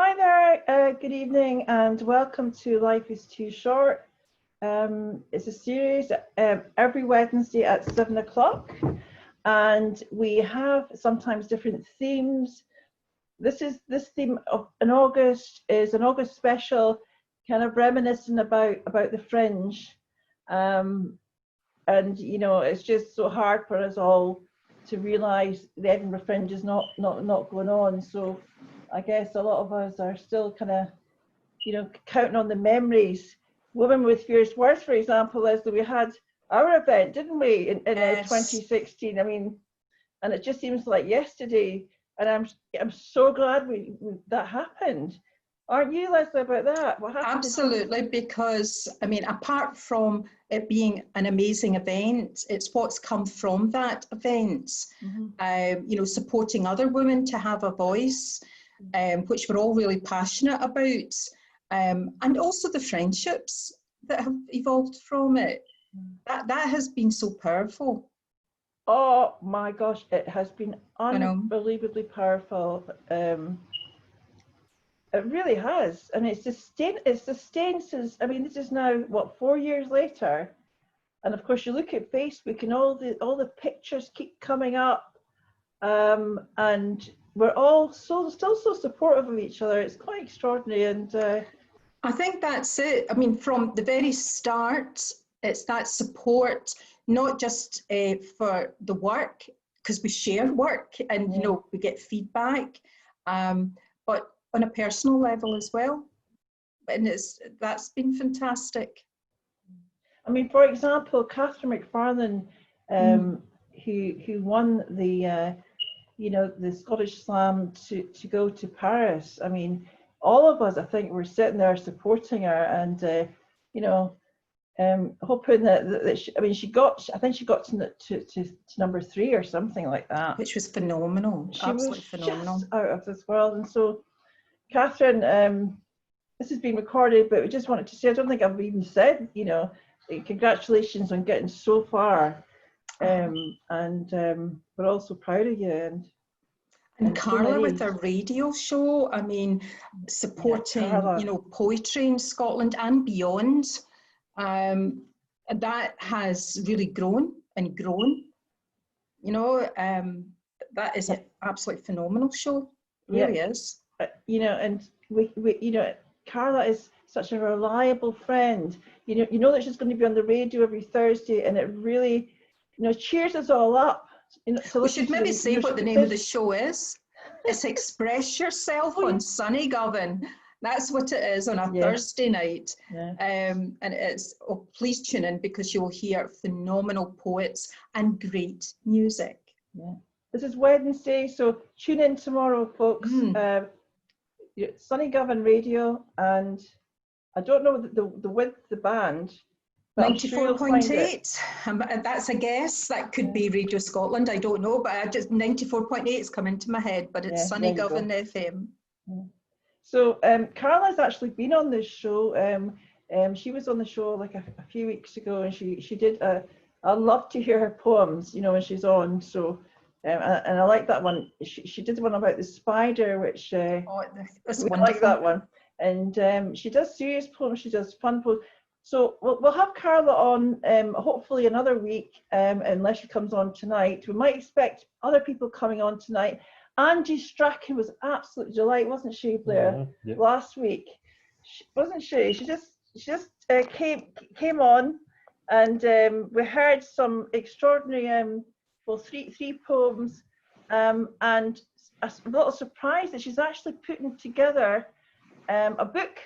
Hi there, good evening and welcome to Life is Too Short. It's a series every Wednesday at 7 o'clock and we have sometimes different themes. This theme of in August is an August special, kind of reminiscing about the Fringe. And you know, it's just so hard for us all to realise the Edinburgh Fringe is not going on. So I guess a lot of us are still kind of, you know, counting on the memories. Women with Fierce Words, for example, Lesley, we had our event, didn't we, in Yes. 2016? I mean, and it just seems like yesterday. And I'm so glad that happened. Aren't you, Lesley, about that? What happened? Absolutely, because I mean, apart from it being an amazing event, it's what's come from that event. Mm-hmm. You know, supporting other women to have a voice, which we're all really passionate about, and also the friendships that have evolved from it. That has been so powerful. Oh my gosh, it has been unbelievably powerful. It really has, and it's sustained since, I mean, this is now what, 4 years later, and of course you look at Facebook and all the pictures keep coming up, and we're all still so supportive of each other. It's quite extraordinary, and I think that's it. I mean, from the very start, it's that support, not just for the work, because we share work and, you know, we get feedback, but on a personal level as well. And that's been fantastic. I mean, for example, Catherine McFarlane, who won the, you know, the Scottish Slam to go to Paris. I mean, all of us, I think, were sitting there supporting her, and you know, hoping that she, I mean, I think she got to number 3 or something like that, which was phenomenal. She absolutely was phenomenal, just out of this world. And so, Catherine, this has been recorded, but we just wanted to say, I don't think I've even said, you know, congratulations on getting so far, and we're all so proud of you. And Carla with her radio show, I mean, supporting, you know, poetry in Scotland and beyond, that has really grown and grown. You know, that is an absolutely phenomenal show. It really is. You know, and we you know, Carla is such a reliable friend. You know that she's going to be on the radio every Thursday, and it really, you know, cheers us all up. You know, we should maybe say what the name of the show is. It's Express Yourself on Sunny Govan. That's what it is on a Thursday night. And it's, please tune in because you'll hear phenomenal poets and great music. This is Wednesday, so tune in tomorrow, folks. Sunny Govan Radio, and I don't know the width of the band. 94.8, and that's a guess. That could be Radio Scotland, I don't know, but I just 94.8 has come into my head, but it's Sunny Govan FM. So Carla's actually been on this show. She was on the show like a few weeks ago, and she did I love to hear her poems, you know, when she's on. So and I like that one. She did one about the spider, which that's wonderful. I like that one. And she does serious poems, she does fun poems. So we'll have Carla on hopefully another week, unless she comes on tonight. We might expect other people coming on tonight. Angie Strachan was absolute delight, wasn't she, Blair? Last week, wasn't she? She just came on, and we heard some extraordinary, well, three poems, and a little surprise that she's actually putting together a book.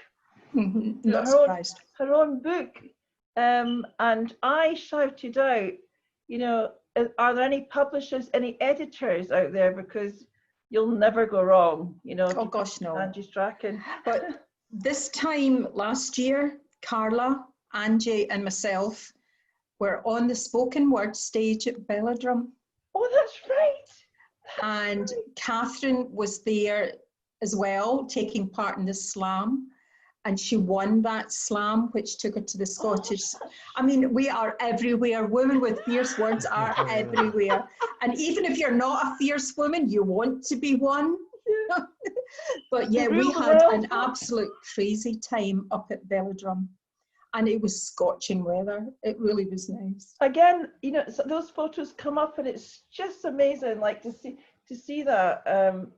Not surprised. Her own book, and I shouted out, you know, are there any publishers, any editors out there, because you'll never go wrong, you know. Oh gosh, no. Angie Strachan. But this time last year, Carla, Angie and myself were on the spoken word stage at Belladrum. Oh, that's right. And Catherine was there as well, taking part in the slam. And she won that slam, which took her to the Scottish. I mean, we are everywhere. Women with fierce words are everywhere. And even if you're not a fierce woman, you want to be one. But yeah, we had an absolute crazy time up at Velodrome, and it was scorching weather. It really was nice. Again, you know, so those photos come up, and it's just amazing, like to see that.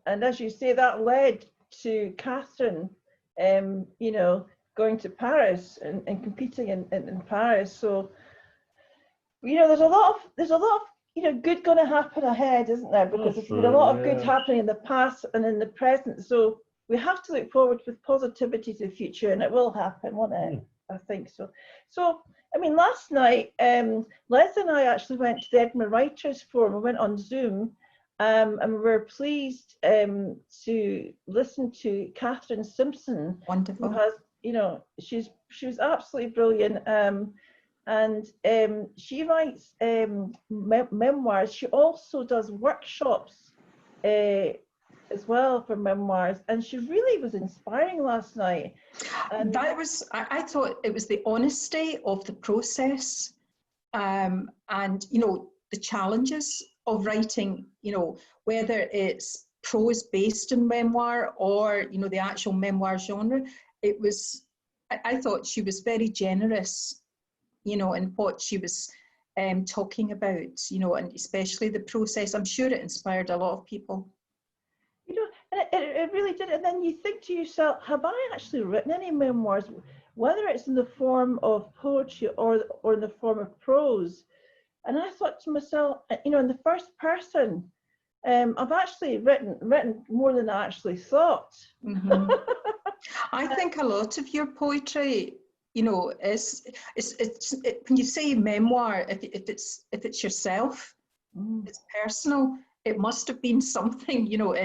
And as you say, that led to Catherine, you know, going to Paris and competing in Paris. So, you know, there's a lot of you know, good going to happen ahead, isn't there? Because there's been a lot of good happening in the past and in the present. So we have to look forward with positivity to the future, and it will happen, won't it? I think so. So, I mean, last night, Lesley and I actually went to the Edinburgh Writers Forum. We went on Zoom, and we were pleased to listen to Catherine Simpson. Wonderful. Who has, you know, she was absolutely brilliant. And she writes memoirs. She also does workshops as well for memoirs, and she really was inspiring last night. And that was, I thought it was the honesty of the process, and you know, the challenges of writing, you know, whether it's prose based in memoir or, you know, the actual memoir genre. It was, I thought she was very generous, you know, in what she was talking about, you know, and especially the process. I'm sure it inspired a lot of people. You know, and it really did. And then you think to yourself, have I actually written any memoirs, whether it's in the form of poetry or in the form of prose? And I thought to myself, you know, in the first person, I've actually written more than I actually thought. Mm-hmm. I think a lot of your poetry, you know, it's when you say memoir, if it's yourself, it's personal. It must have been something, you know,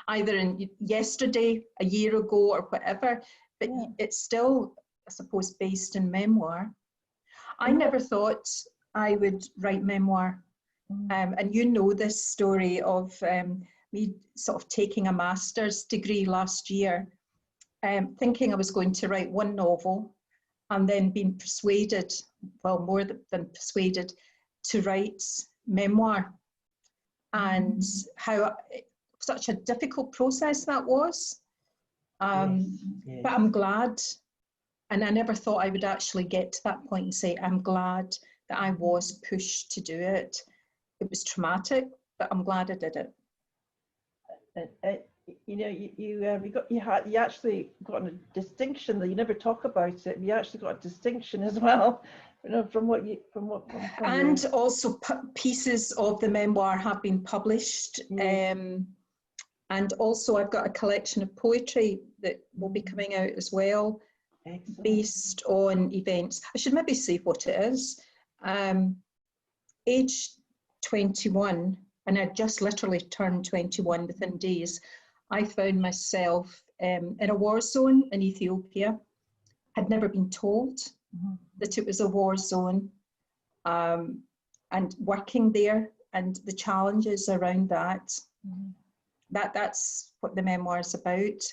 either in yesterday, a year ago, or whatever. But it's still, I suppose, based in memoir. I never thought I would write memoir, and you know this story of me sort of taking a master's degree last year, thinking I was going to write one novel, and then being persuaded, well, more than persuaded, to write memoir, and how such a difficult process that was. Yes. But I'm glad, and I never thought I would actually get to that point and say, I'm glad that I was pushed to do it. It was traumatic, but I'm glad I did it. You know, you actually got a distinction that you never talk about it. You actually got a distinction as well, you know, from and also pieces of the memoir have been published. And also I've got a collection of poetry that will be coming out as well. Excellent. Based on events. I should maybe say what it is. Age 21, and I just literally turned 21 within days. I found myself in a war zone in Ethiopia. I'd never been told that it was a war zone, and working there and the challenges around that. That's what the memoir is about,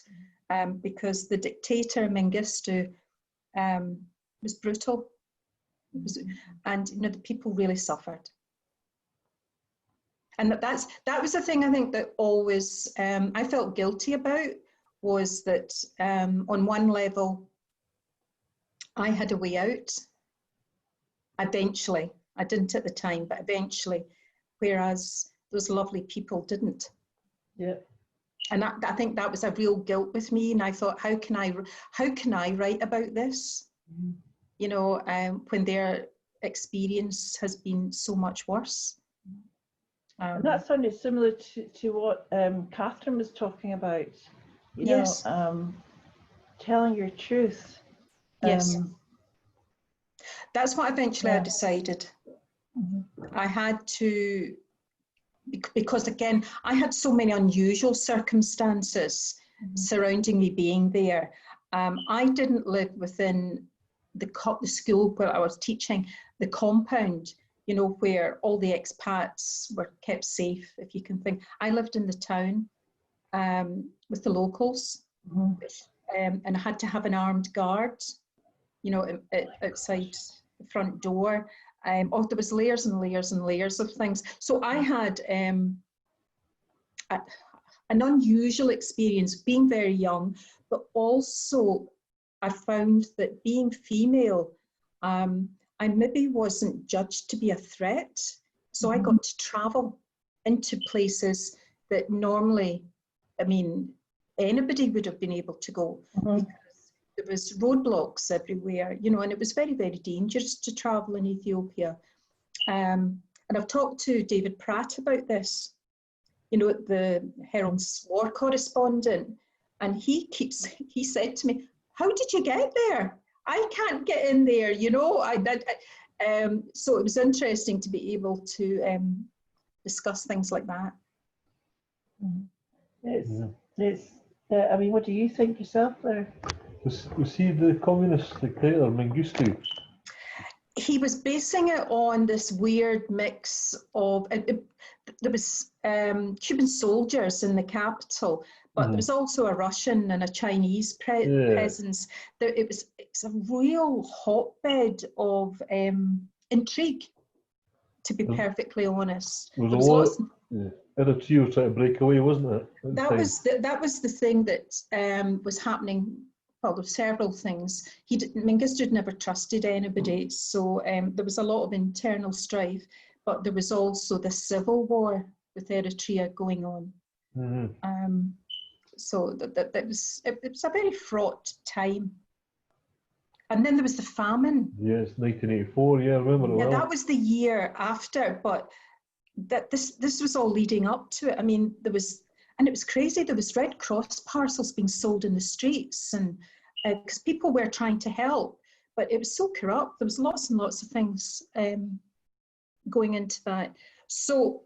because the dictator Mengistu was brutal, and you know, the people really suffered. And that was the thing I think that always I felt guilty about, was that on one level I had a way out eventually. I didn't at the time, but eventually, whereas those lovely people didn't. Yeah. And I think that was a real guilt with me, and I thought, how can I write about this? You know, when their experience has been so much worse. And that sounded similar to what Catherine was talking about, you yes. know, telling your truth. Yes. That's what eventually I decided. I had to, because again, I had so many unusual circumstances surrounding me being there. I didn't live within the school where I was teaching, the compound, you know, where all the expats were kept safe, if you can think. I lived in the town with the locals, and I had to have an armed guard, you know, outside the front door. There was layers and layers and layers of things. So I had an unusual experience being very young, but also I found that being female, I maybe wasn't judged to be a threat. So I got to travel into places that normally, I mean, anybody would have been able to go, because there was roadblocks everywhere, you know, and it was very, very dangerous to travel in Ethiopia. And I've talked to David Pratt about this, you know, the Herald's war correspondent, and he said to me, how did you get there? I can't get in there, you know. So it was interesting to be able to discuss things like that. I mean, what do you think yourself there? Was he the communist dictator, Mengistu? He was basing it on this weird mix of, there was Cuban soldiers in the capital, but there was also a Russian and a Chinese presence. It's a real hotbed of intrigue, to be perfectly honest. There was a lot. Eritrea was trying to break away, wasn't it? That was the thing that was happening. Well, there were several things. Mengistu had never trusted anybody, so there was a lot of internal strife, but there was also the civil war with Eritrea going on. So it was a very fraught time. And then there was the famine. Yes, 1984, yeah, I remember it well. That was the year after, but this was all leading up to it. I mean, and it was crazy. There was Red Cross parcels being sold in the streets, and because people were trying to help, but it was so corrupt. There was lots and lots of things going into that. So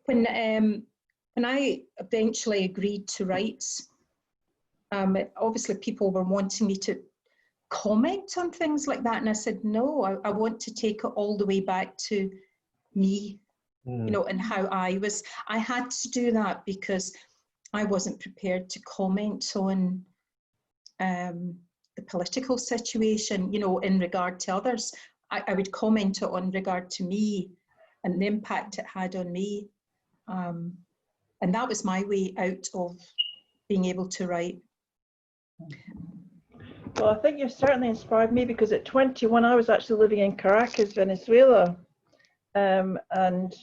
when I eventually agreed to write, obviously people were wanting me to comment on things like that, and I said no. I want to take it all the way back to me. You know, and how I had to do that because I wasn't prepared to comment on the political situation, you know, in regard to others. I would comment on regard to me and the impact it had on me. And that was my way out of being able to write. Well, I think you've certainly inspired me, because at 21 I was actually living in Caracas, Venezuela. And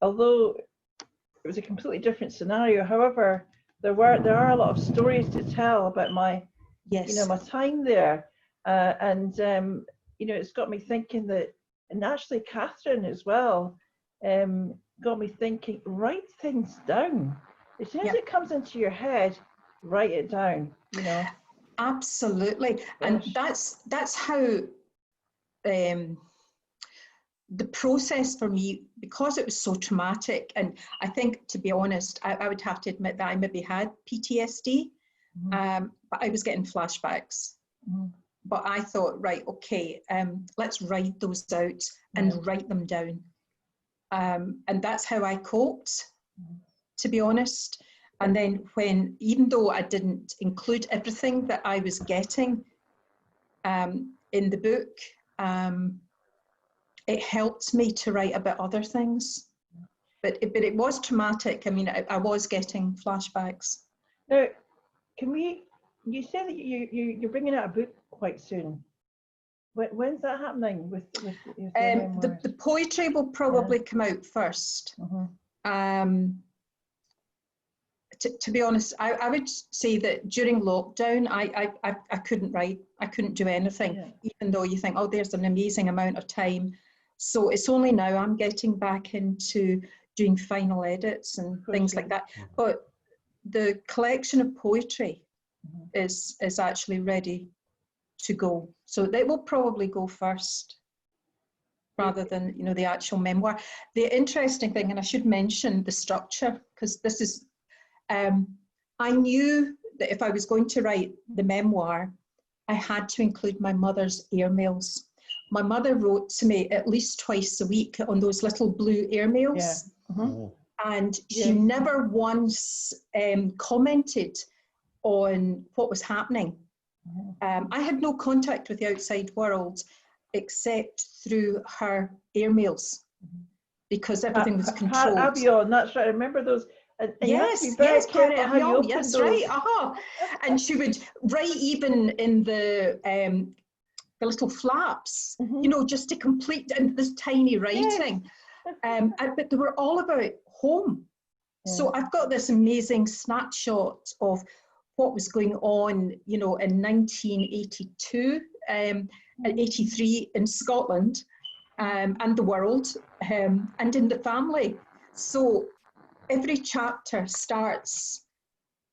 although it was a completely different scenario, however, there are a lot of stories to tell about my my time there, you know, it's got me thinking that, and actually Catherine as well, got me thinking, write things down. As soon as it comes into your head, write it down, you know. Absolutely. And that's how the process for me, because it was so traumatic, and I think, to be honest, I would have to admit that I maybe had PTSD, but I was getting flashbacks. But I thought, right, okay, let's write those out and write them down. And that's how I coped, to be honest. And then even though I didn't include everything that I was getting in the book, it helped me to write about other things. But it was traumatic. I mean, I was getting flashbacks. Now, you say that you're bringing out a book quite soon. When's that happening with your memoirs? The poetry will probably come out first. To be honest, I would say that during lockdown, I couldn't write. I couldn't do anything, even though you think, oh, there's an amazing amount of time. So it's only now I'm getting back into doing final edits and things like that. But the collection of poetry is actually ready to go. So they will probably go first, rather than, you know, the actual memoir. The interesting thing, and I should mention the structure, because this is, I knew that if I was going to write the memoir, I had to include my mother's airmails. My mother wrote to me at least twice a week on those little blue airmails. And she never once commented on what was happening. I had no contact with the outside world except through her airmails, because everything was controlled. Abion, that's right. I remember those. And you have to be very careful how you open yes, those. right, And she would write even in the little flaps, you know, just to complete and this tiny writing. But they were all about home. Yeah. So I've got this amazing snapshot of what was going on, you know, in 1982 and 83 in Scotland and the world and in the family. So every chapter starts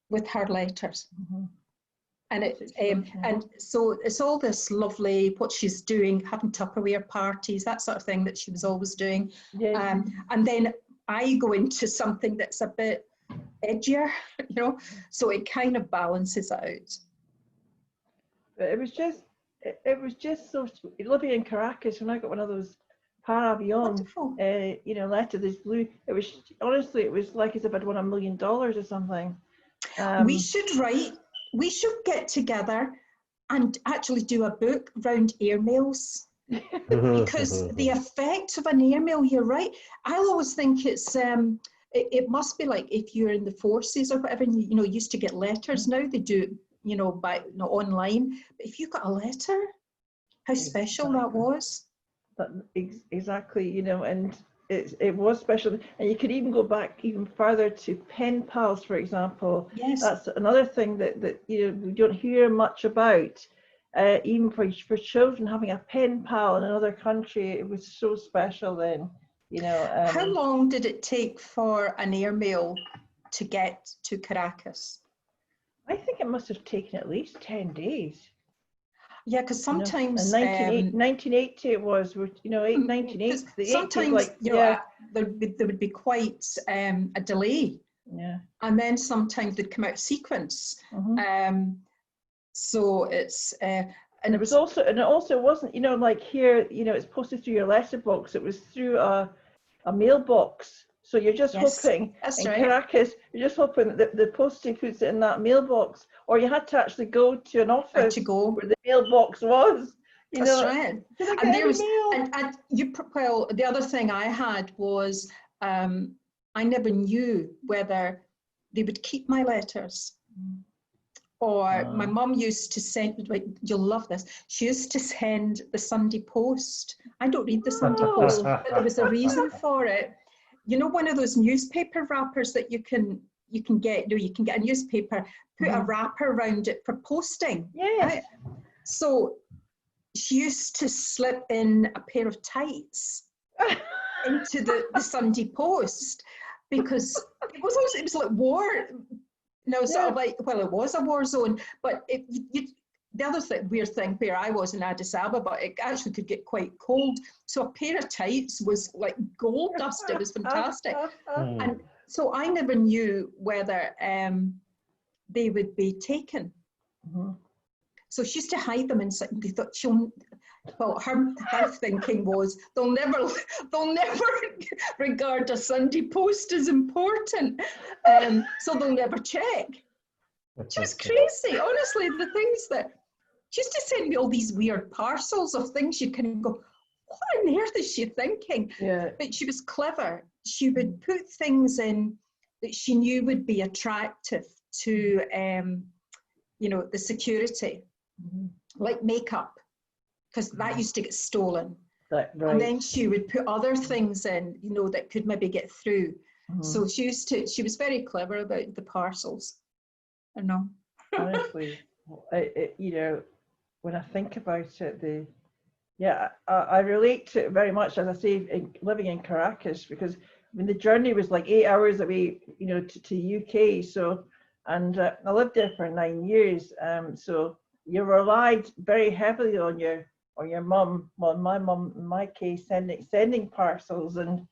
with her letters. And and so it's all this lovely, what she's doing, having Tupperware parties, that sort of thing that she was always doing. Yes. And then I go into something that's a bit edgier, you know, so it kind of balances out. But it was just so sweet. Living in Caracas, when I got one of those par avion, you know, letter, this blue, it was, honestly, it was like as if I'd won $1 million or something. We should get together and actually do a book around airmails. Because the effect of an airmail, you're right. I always think it's it must be like if you're in the forces or whatever, and you know, used to get letters. Now they do it, you know, by online. But if you got a letter, how special that was. Exactly, you know, and it was special. And you could even go back even further to pen pals, for example. Yes, that's another thing that you know, we don't hear much about. Even for children, having a pen pal in another country, it was so special then, you know. How long did it take for an airmail to get to Caracas? I think it must have taken at least 10 days. Yeah, because sometimes... You know, 1980 it was, you know, 1980. Sometimes, like, you know, there would be quite a delay. Yeah. And then sometimes they'd come out of sequence. So it's and it also wasn't, you know, like here, you know, it's posted through your letterbox. It was through a mailbox. So you're just hoping in Caracas, you're just hoping that the postie puts it in that mailbox, or you had to actually go to an office where the mailbox was. You know, right. And there was, and you, well, the other thing I had was I never knew whether they would keep my letters. Or my mum used to send, like, you'll love this, she used to send the Sunday Post. I don't read the Sunday Post, but there was a reason for it. You know, one of those newspaper wrappers that you can get, you know, you can get a newspaper, put a wrapper around it for posting. Yes. Right? So she used to slip in a pair of tights into the Sunday Post, because it was like war. No, sort of like, well, it was a war zone, but the other weird thing where I was in Addis Ababa, it actually could get quite cold. So a pair of tights was like gold dust. It was fantastic. And so I never knew whether they would be taken. So she used to hide them inside. They thought her thinking was they'll never regard a Sunday Post as important, so they'll never check. She was crazy, honestly. The things that she used to send me, all these weird parcels of things, you can go, what on earth is she thinking? Yeah. But she was clever. She would put things in that she knew would be attractive to you know, the security, like makeup, because that used to get stolen. Right. And then she would put other things in, you know, that could maybe get through. So she was very clever about the parcels. I know. Honestly, you know, when I think about it, I relate to it very much, as I say, living in Caracas, because I mean, the journey was like 8 hours away, you know, to UK. So, and I lived there for 9 years. So you relied very heavily on your mum. Well, my mum, in my case, sending parcels and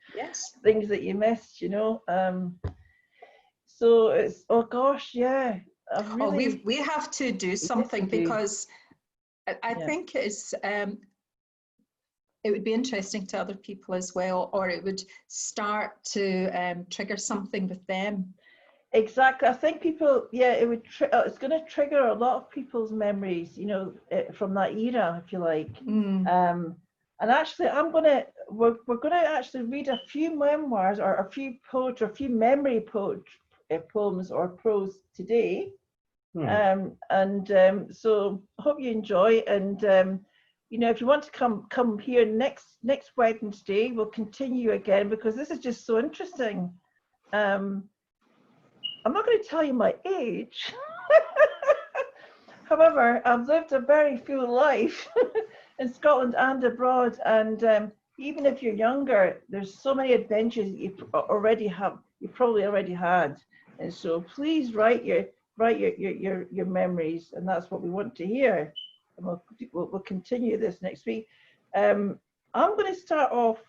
things that you missed, you know. So it's, oh gosh, yeah. Really, we have to do something, because I think it's it would be interesting to other people as well, or it would start to trigger something with them. Exactly. I think people, it would. It's going to trigger a lot of people's memories, you know, from that era, if you like. And actually, we're going to actually read a few memoirs, or a few poetry, a few memory poems or prose today. Hmm. So I hope you enjoy. And you know, if you want to come here next Wednesday, we'll continue again, because this is just so interesting. I'm not going to tell you my age. However, I've lived a very full life in Scotland and abroad, and even if you're younger, there's so many adventures that you probably already had. And so please write your memories, and that's what we want to hear. And we'll continue this next week. I'm going to start off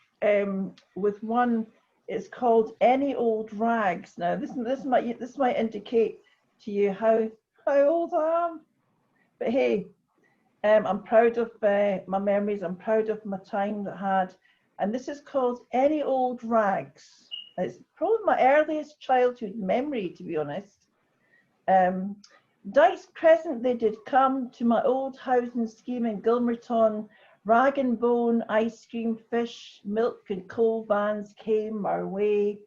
with one. It's called Any Old Rags. Now this might indicate to you how old I am. But hey, I'm proud of my memories. I'm proud of my time that I had. And this is called Any Old Rags. It's probably my earliest childhood memory, to be honest. Dice Crescent they did come to my old housing scheme in Gilmerton. Rag and bone, ice cream, fish, milk and coal vans came our way.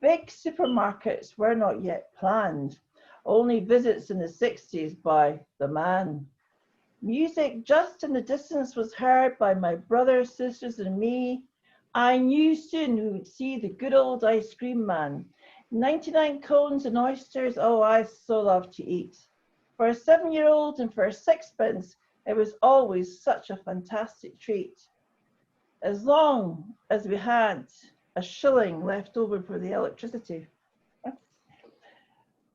Big supermarkets were not yet planned. Only visits in the 60s by the man. Music just in the distance was heard by my brothers, sisters and me. I knew soon we would see the good old ice cream man. 99 cones and oysters, oh, I so love to eat. For a 7-year-old and for a sixpence, it was always such a fantastic treat. As long as we had a shilling left over for the electricity.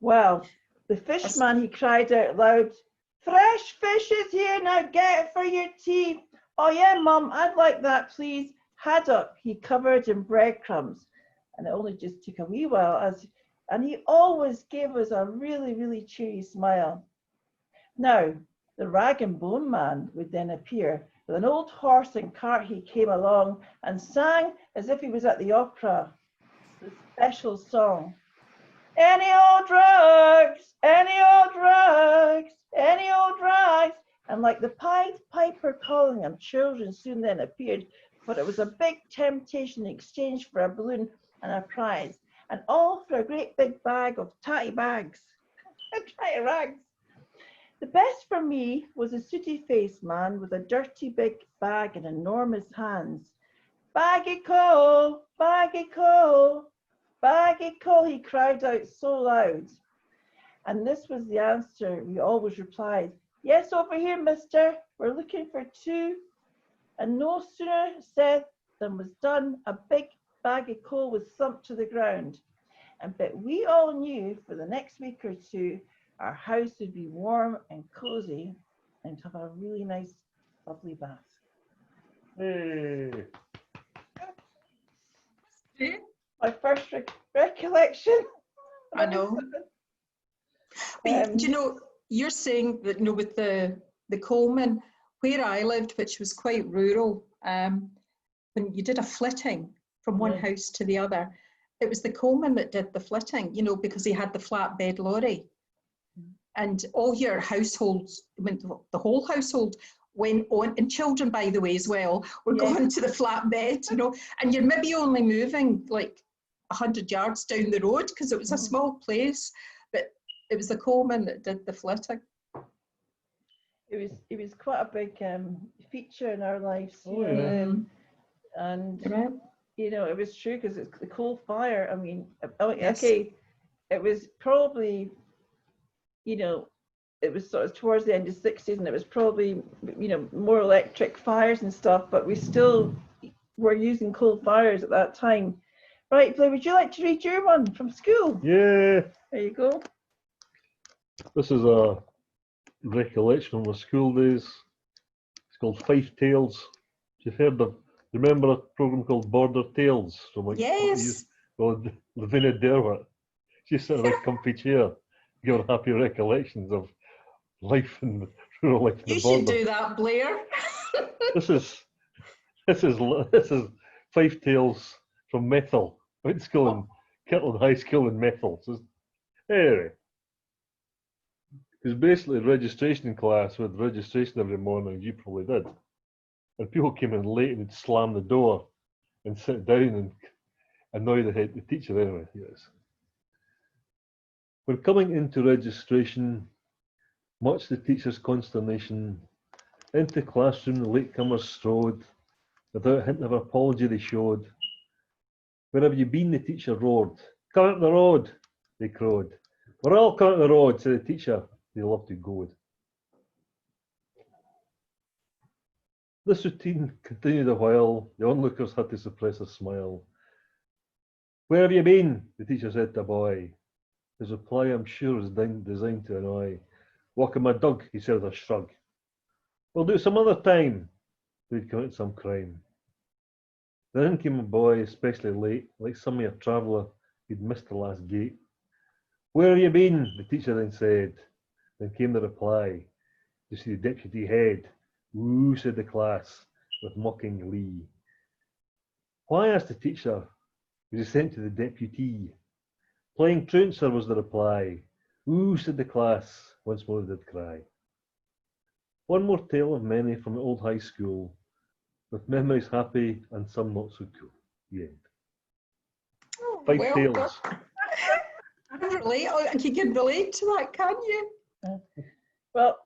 Well, the fishman, he cried out loud, "Fresh fish is here, now get it for your tea." "Oh yeah, Mum, I'd like that, please." Haddock he covered in breadcrumbs, and it only just took a wee while, and he always gave us a really, really cheery smile. Now, the rag and bone man would then appear. With an old horse and cart he came along and sang as if he was at the opera, the special song. Any old rags, any old rags, any old rags. And like the Pied Piper calling them, children soon then appeared, but it was a big temptation in exchange for a balloon and a prize, and all for a great big bag of tatty bags, tatty rags. The best for me was a sooty-faced man with a dirty big bag and enormous hands. "Baggy coal, baggy coal, baggy coal," he cried out so loud. And this was the answer we always replied. "Yes, over here, mister, we're looking for two." And no sooner said than was done. A big bag of coal was thumped to the ground. But we all knew for the next week or two, our house would be warm and cozy and have a really nice, lovely bath. Hey. My first recollection. I know. But you know, you're saying that, you know, with the coalman, where I lived, which was quite rural, when you did a flitting from one house to the other, it was the coalman that did the flitting, you know, because he had the flatbed lorry. And all your households, I mean, the whole household went on, and children, by the way, as well, were going to the flatbed, you know, and you're maybe only moving like 100 yards down the road because it was a small place, but it was the coalman that did the flitting. It was quite a big feature in our lives. And you know, it was true because it's the coal fire. I mean, okay, it was probably, you know, it was sort of towards the end of the 60s, and it was probably, you know, more electric fires and stuff, but we still were using coal fires at that time. Right, Blair, would you like to read your one from school? Yeah. There you go. This is a recollection of my school days. It's called Fife Tales. You've heard of, remember a programme called Border Tales from like Lavinia Derwent? She sat in a comfy chair, giving happy recollections of life in rural life in the border. You should do that, Blair. This is Fife Tales from Methil. I went to school in Kirtland High School in Methil. So anyway, it was basically a registration class with registration every morning, as you probably did. And people came in late and would slam the door and sit down and annoy the teacher anyway. Yes. When coming into registration, much the teacher's consternation, into classroom the latecomers strode, without a hint of apology they showed. Where have you been? The teacher roared. Come out the road, they crowed. We're all coming out the road, said the teacher, they loved to goad. This routine continued a while. The onlookers had to suppress a smile. Where have you been? The teacher said to a boy. His reply, I'm sure, was designed to annoy. Walking my dog, he said with a shrug. We'll do it some other time. We'd committed some crime. Then in came a boy, especially late, like some mere traveller who'd missed the last gate. Where have you been? The teacher then said. Then came the reply. You see the deputy head. Ooh, said the class, with mocking glee. Why, asked the teacher, was he sent to the deputy? Playing truant, sir, was the reply. Ooh, said the class, once more did cry. One more tale of many from the old high school, with memories happy and some not so cool. The end. Oh, Five well tales. You can relate to that, can you? Well,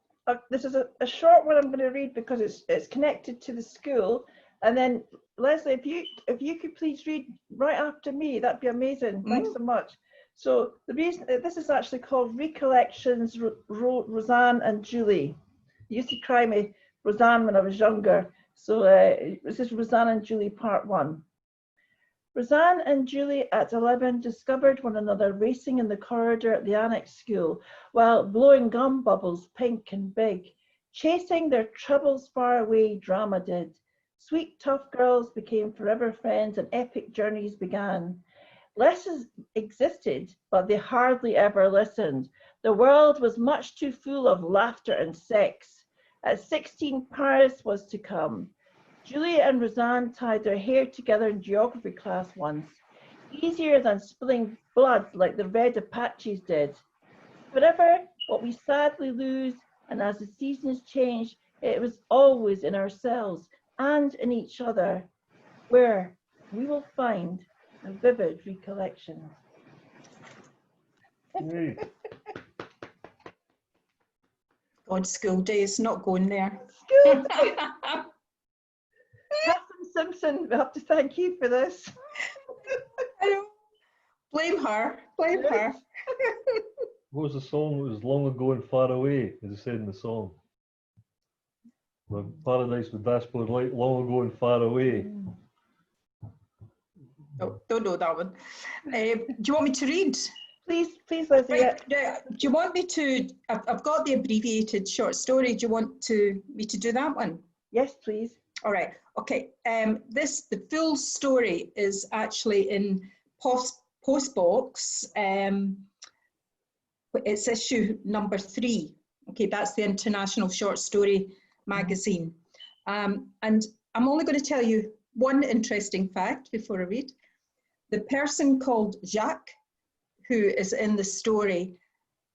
this is a short one I'm going to read because it's connected to the school. And then Lesley, if you could please read right after me, that'd be amazing. Thanks so much. So the reason this is actually called Recollections, Rosanna and Julie. I used to cry me Rosanna when I was younger. So this is Rosanna and Julie part 1. Rosanna and Julie at 11 discovered one another racing in the corridor at the annex school while blowing gum bubbles pink and big. Chasing their troubles far away, drama did. Sweet, tough girls became forever friends and epic journeys began. Lessons existed, but they hardly ever listened. The world was much too full of laughter and sex. At 16, Paris was to come. Julie and Rosanna tied their hair together in geography class once, easier than spilling blood like the red Apaches did. Forever, what we sadly lose, and as the seasons change, it was always in ourselves and in each other, where we will find a vivid recollection. Hey. God, school days, not going there. School days. Catherine Simpson, we have to thank you for this. I know. Blame her. Blame her. What was the song? It was long ago and far away, as it said in the song. The paradise with dashboard light, long ago and far away. Oh, don't know that one. Do you want me to read? Please, Lesley. Right, do you want me to? I've got the abbreviated short story. Do you want me to do that one? Yes, please. All right. Okay. The full story is actually in Postbox. It's issue number 3. Okay, that's the International Short Story magazine. And I'm only going to tell you one interesting fact before I read. The person called Jacques, who is in the story,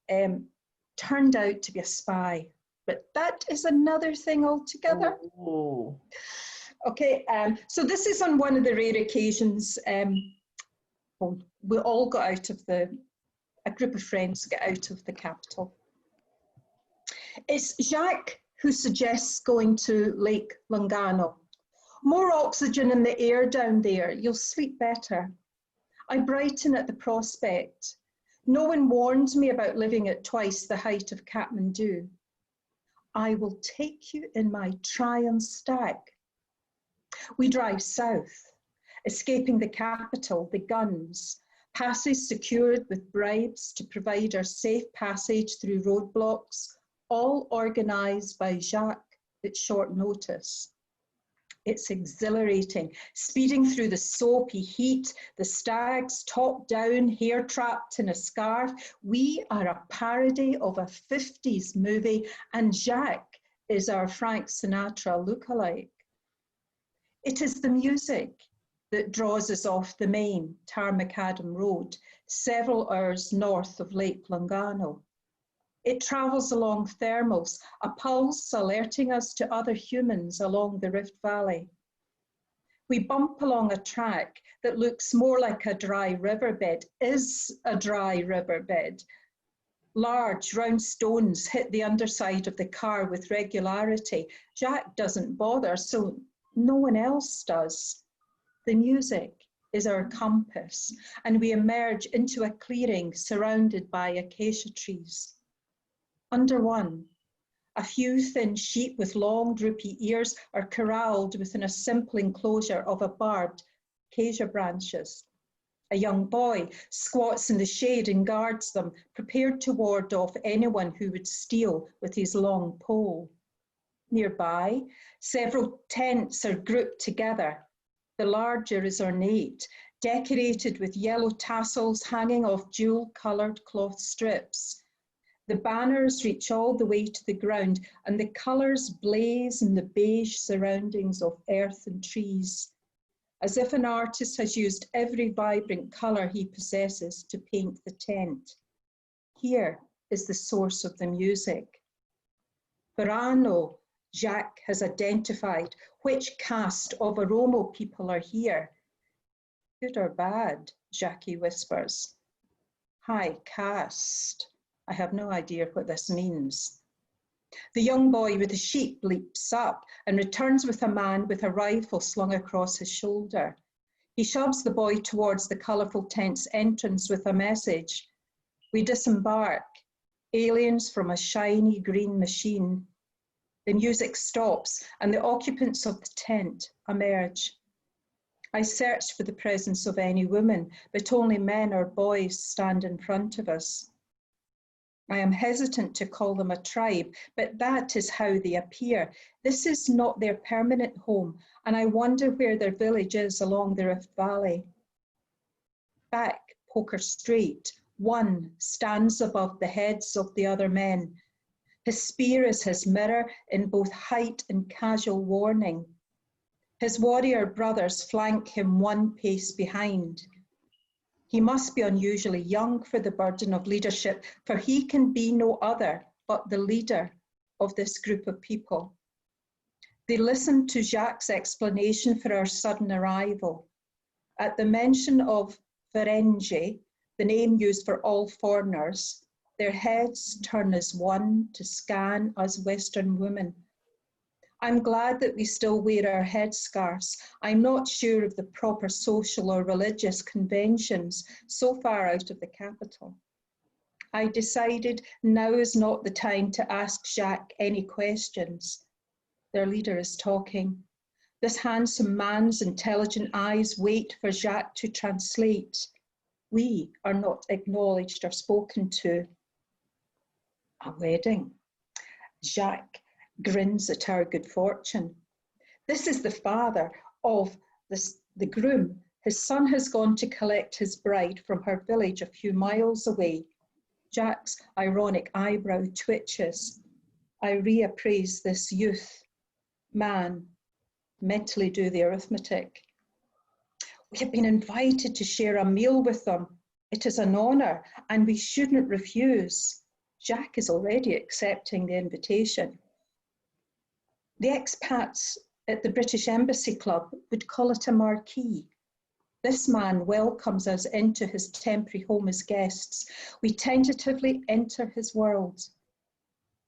turned out to be a spy. But that is another thing altogether. Oh. Okay, so this is on one of the rare occasions we all got out of a group of friends got out of the capital. It's Jacques who suggests going to Lake Lungano. More oxygen in the air down there, you'll sleep better. I brighten at the prospect. No one warned me about living at twice the height of Kathmandu. I will take you in my Triumph Stag. We drive south, escaping the capital, the guns, passes secured with bribes to provide our safe passage through roadblocks, all organised by Jacques at short notice. It's exhilarating, speeding through the soapy heat, the stags top down, hair trapped in a scarf. We are a parody of a 50s movie, and Jacques is our Frank Sinatra lookalike. It is the music that draws us off the main Tarmacadam Road, several hours north of Lake Lungano. It travels along thermals, a pulse alerting us to other humans along the Rift Valley. We bump along a track that looks more like a dry riverbed, is a dry riverbed, Large round stones hit the underside of the car with regularity. Jacques doesn't bother, so no one else does. The music is our compass, and we emerge into a clearing surrounded by acacia trees. Under one, a few thin sheep with long droopy ears are corralled within a simple enclosure of a barbed acacia branches. A young boy squats in the shade and guards them, prepared to ward off anyone who would steal with his long pole. Nearby, several tents are grouped together. The larger is ornate, decorated with yellow tassels hanging off jewel-coloured cloth strips. The banners reach all the way to the ground, and the colours blaze in the beige surroundings of earth and trees, as if an artist has used every vibrant colour he possesses to paint the tent. Here is the source of the music. Verano, Jacques has identified which caste of Oromo people are here. Good or bad, Jacques whispers. High caste. I have no idea what this means. The young boy with the sheep leaps up and returns with a man with a rifle slung across his shoulder. He shoves the boy towards the colourful tent's entrance with a message. We disembark, aliens from a shiny green machine. The music stops and the occupants of the tent emerge. I search for the presence of any women, but only men or boys stand in front of us. I am hesitant to call them a tribe, but that is how they appear. This is not their permanent home, and I wonder where their village is along the Rift Valley. Back, poker straight, one stands above the heads of the other men. His spear is his mirror in both height and casual warning. His warrior brothers flank him one pace behind. He must be unusually young for the burden of leadership, for he can be no other but the leader of this group of people. They listened to Jacques' explanation for our sudden arrival. At the mention of Ferengi, the name used for all foreigners, their heads turn as one to scan us Western women. I'm glad that we still wear our headscarves. I'm not sure of the proper social or religious conventions so far out of the capital. I decided now is not the time to ask Jacques any questions. Their leader is talking. This handsome man's intelligent eyes wait for Jacques to translate. We are not acknowledged or spoken to. A wedding. Jacques grins at our good fortune. This is the father of the groom. His son has gone to collect his bride from her village a few miles away. Jacques' ironic eyebrow twitches. I reappraise this youth. Man, mentally do the arithmetic. We have been invited to share a meal with them. It is an honour, and we shouldn't refuse. Jacques is already accepting the invitation. The expats at the British Embassy Club would call it a marquee. This man welcomes us into his temporary home as guests. We tentatively enter his world.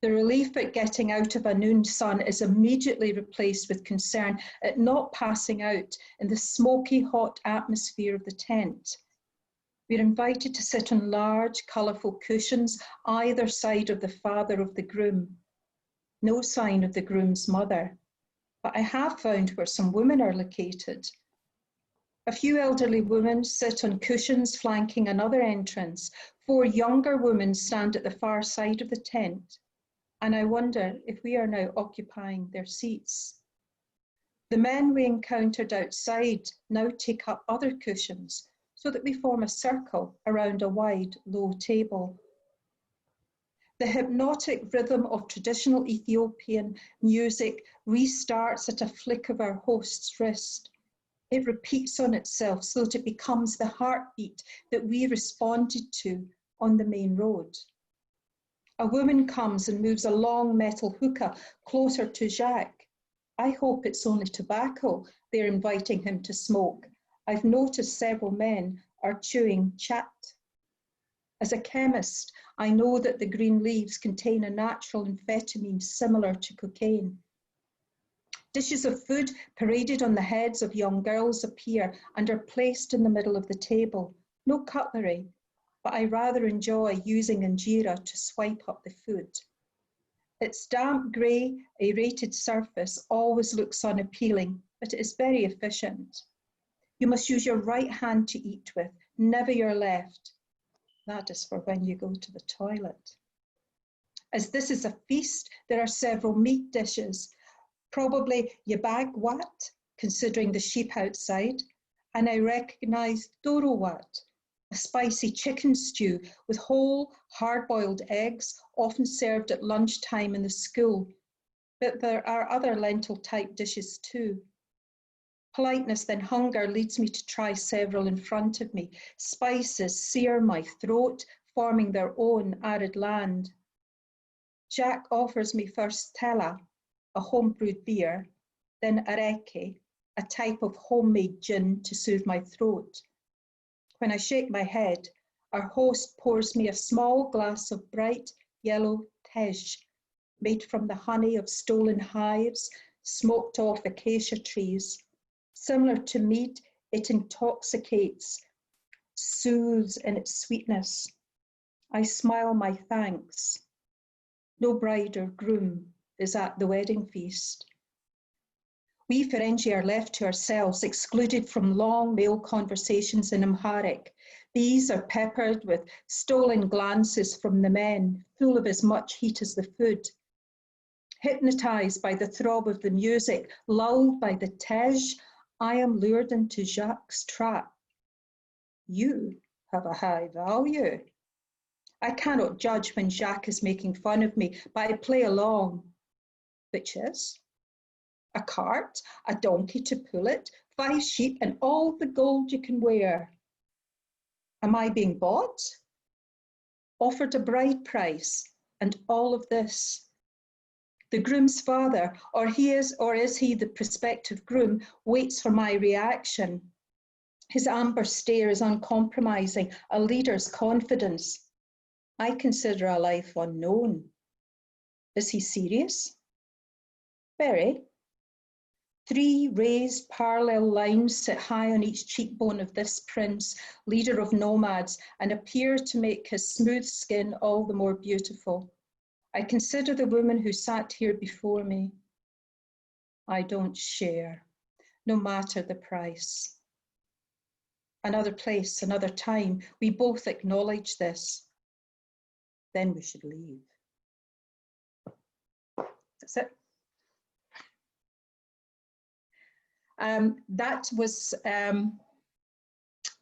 The relief at getting out of a noon sun is immediately replaced with concern at not passing out in the smoky, hot atmosphere of the tent. We're invited to sit on large, colourful cushions either side of the father of the groom. No sign of the groom's mother, but I have found where some women are located. A few elderly women sit on cushions flanking another entrance. 4 younger women stand at the far side of the tent, and I wonder if we are now occupying their seats. The men we encountered outside now take up other cushions so that we form a circle around a wide, low table. The hypnotic rhythm of traditional Ethiopian music restarts at a flick of our host's wrist. It repeats on itself so that it becomes the heartbeat that we responded to on the main road. A woman comes and moves a long metal hookah closer to Jacques. I hope it's only tobacco they're inviting him to smoke. I've noticed several men are chewing chat. As a chemist, I know that the green leaves contain a natural amphetamine similar to cocaine. Dishes of food paraded on the heads of young girls appear and are placed in the middle of the table. No cutlery, but I rather enjoy using injera to swipe up the food. Its damp, grey, aerated surface always looks unappealing, but it is very efficient. You must use your right hand to eat with, never your left. That is for when you go to the toilet. As this is a feast, there are several meat dishes, probably yabag wat, considering the sheep outside, and I recognise doro wat, a spicy chicken stew with whole, hard-boiled eggs, often served at lunchtime in the school. But there are other lentil-type dishes too. Politeness, then hunger, leads me to try several in front of me. Spices sear my throat, forming their own arid land. Jack offers me first tella, a home-brewed beer, then areke, a type of homemade gin to soothe my throat. When I shake my head, our host pours me a small glass of bright yellow tej, made from the honey of stolen hives, smoked off acacia trees. Similar to mead, it intoxicates, soothes in its sweetness. I smile my thanks. No bride or groom is at the wedding feast. We Ferengi are left to ourselves, excluded from long male conversations in Amharic. These are peppered with stolen glances from the men, full of as much heat as the food. Hypnotized by the throb of the music, lulled by the tej, I am lured into Jacques' trap. You have a high value. I cannot judge when Jacques is making fun of me, but I play along. Which is? A cart, a donkey to pull it, 5 sheep, and all the gold you can wear. Am I being bought? Offered a bride price, and all of this. The groom's father, or is he the prospective groom, waits for my reaction. His amber stare is uncompromising, a leader's confidence. I consider a life unknown. Is he serious? Very. 3 raised parallel lines sit high on each cheekbone of this prince, leader of nomads, and appear to make his smooth skin all the more beautiful. I consider the woman who sat here before me. I don't share, no matter the price. Another place, another time, we both acknowledge this. Then we should leave. That's it. That was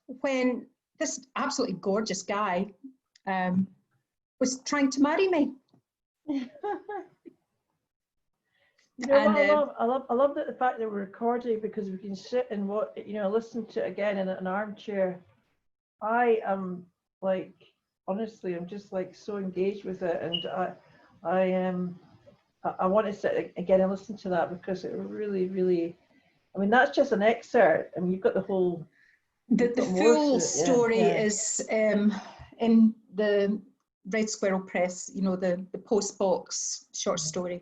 when this absolutely gorgeous guy was trying to marry me. You know what I love the fact that we're recording, because we can sit and listen to it again in an armchair. I am like, honestly, I'm just like so engaged with it, and I want to sit again and listen to that, because it really, really, I mean, that's just an excerpt. I mean, you've got the whole. The full story is in the Red Squirrel Press, the post box short story.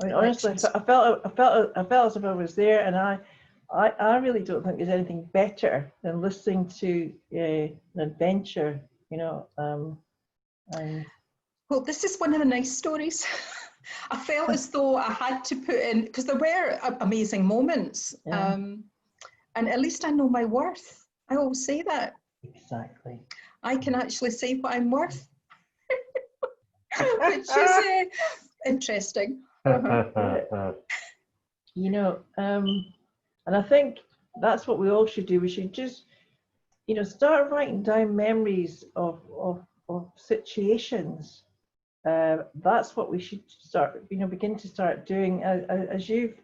I mean, honestly, I felt as if I was there, and I really don't think there's anything better than listening to an adventure, Well, this is one of the nice stories. I felt as though I had to put in, because there were amazing moments, and at least I know my worth. I always say that. Exactly. I can actually say what I'm worth, which is interesting. And I think that's what we all should do. We should just, start writing down memories of situations. That's what we should start, begin to start doing, as you've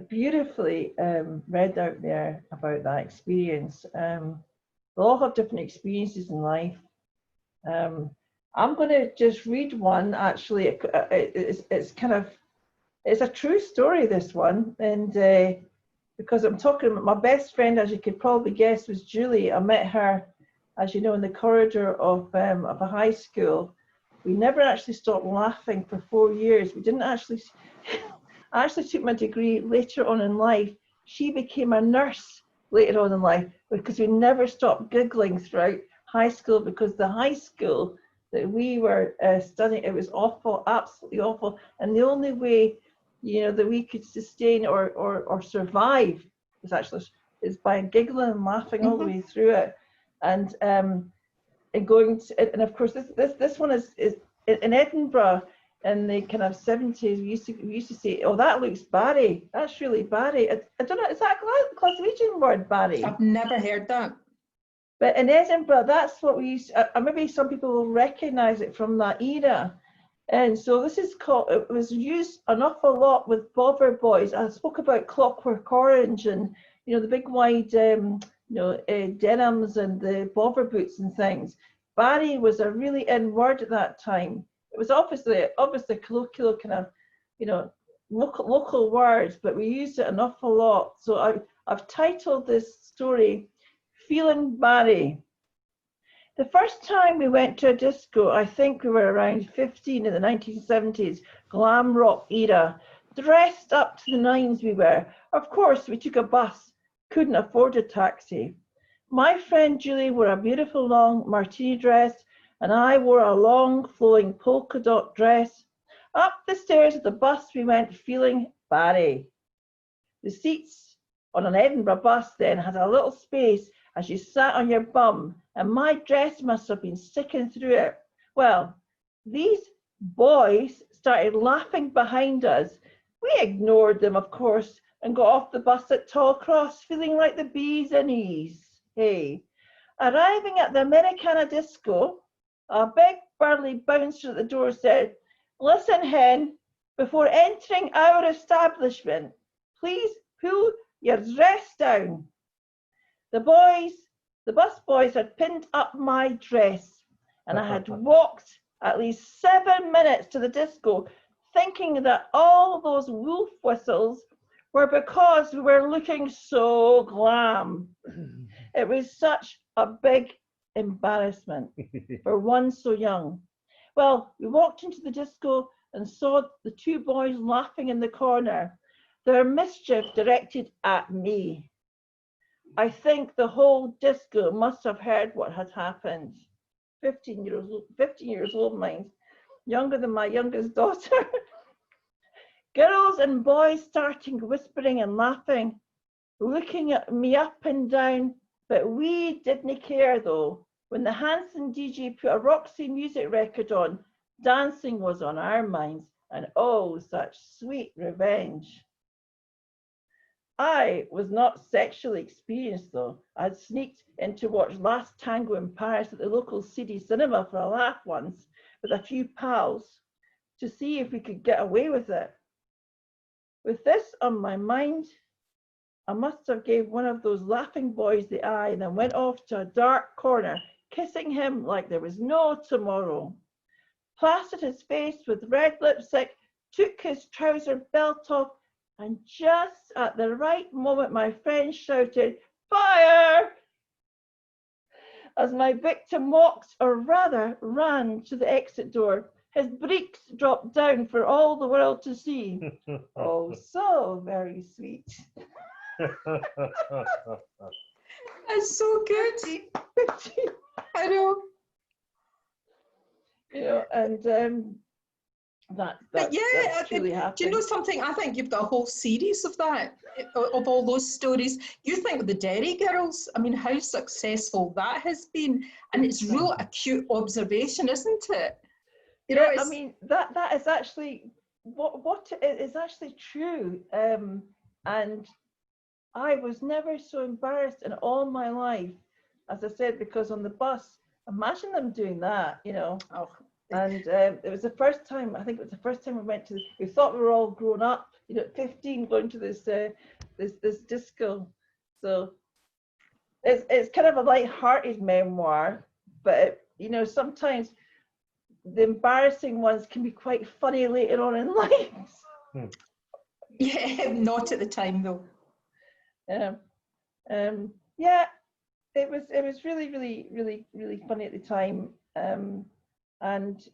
beautifully read out there about that experience. We all have different experiences in life. I'm going to just read one. Actually, it's a true story, this one, and because I'm talking about my best friend, as you could probably guess, was Julie. I met her as you know, in the corridor of a high school. We never actually stopped laughing for 4 years. We didn't actually, I actually took my degree later on in life. She became a nurse later on in life because we never stopped giggling throughout high school, because the high school that we were studying, it was awful, absolutely awful. And the only way, you know, that we could sustain or survive is by giggling and laughing all the way through it. And going to, and of course this one is in Edinburgh in the kind of 70s. We used to say, oh, that looks Barry. That's really Barry. I don't know, is that a Glaswegian word, Barry? I've never heard that. But in Edinburgh, that's what we used. Maybe some people will recognise it from that era. And so this is called. It was used an awful lot with bobber boys. I spoke about Clockwork Orange and, you know, the big wide denims and the bobber boots and things. Barry was a really in word at that time. It was obviously colloquial kind of, you know, local words, but we used it an awful lot. So I've titled this story Feeling Barry. The first time we went to a disco, I think we were around 15 in the 1970s, glam rock era. Dressed up to the nines we were. Of course, we took a bus, couldn't afford a taxi. My friend Julie wore a beautiful long martini dress, and I wore a long flowing polka dot dress. Up the stairs of the bus we went, feeling Barry. The seats on an Edinburgh bus then had a little space as you sat on your bum, and my dress must have been sticking through it. Well, these boys started laughing behind us. We ignored them, of course, and got off the bus at Tallcross, feeling like the bees in ease. Hey, arriving at the Americana disco, a big burly bouncer at the door said, "Listen, hen, before entering our establishment, please pull your dress down." The bus boys had pinned up my dress, and I had walked at least 7 minutes to the disco, thinking that all those wolf whistles were because we were looking so glam. It was such a big embarrassment for one so young. Well, we walked into the disco and saw the two boys laughing in the corner, their mischief directed at me. I think the whole disco must have heard what had happened. 15 years old, mind, younger than my youngest daughter. Girls and boys starting whispering and laughing, looking at me up and down, but we didn't care though. When the handsome DJ put a Roxy music record on, dancing was on our minds, and oh, such sweet revenge. I was not sexually experienced though. I'd sneaked in to watch Last Tango in Paris at the local city cinema for a laugh once with a few pals to see if we could get away with it. With this on my mind, I must have gave one of those laughing boys the eye and then went off to a dark corner, kissing him like there was no tomorrow. Plastered his face with red lipstick, took his trouser belt off, and just at the right moment, my friend shouted, "Fire!" as my victim walked, or rather ran to the exit door. His breeks dropped down for all the world to see. Oh, so very sweet. That's so good. 15. I know. You know, and that's truly happened. Do you know something? I think you've got a whole series of that, of all those stories. You think of the Derry Girls, I mean, how successful that has been. And it's real acute observation, isn't it? You know, I mean, that is actually what is actually true. And I was never so embarrassed in all my life, as I said, because on the bus, imagine them doing that, you know. Oh. And it was the first time, I think it was the first time we went to, we thought we were all grown up, you know, at 15 going to this disco. So it's kind of a light-hearted memoir, but, you know, sometimes the embarrassing ones can be quite funny later on in life. Yeah, not at the time though. Yeah, it was really funny at the time, and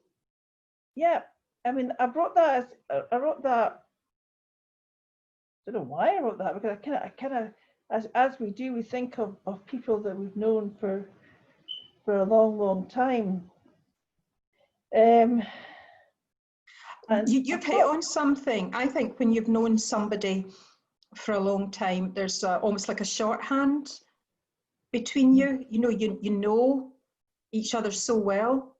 yeah, I mean, I wrote that. I don't know why I wrote that, because I kind of, as we do, we think of people that we've known for a long time. And you've hit on something. I think when you've known somebody for a long time, there's almost like a shorthand between you. You know each other so well.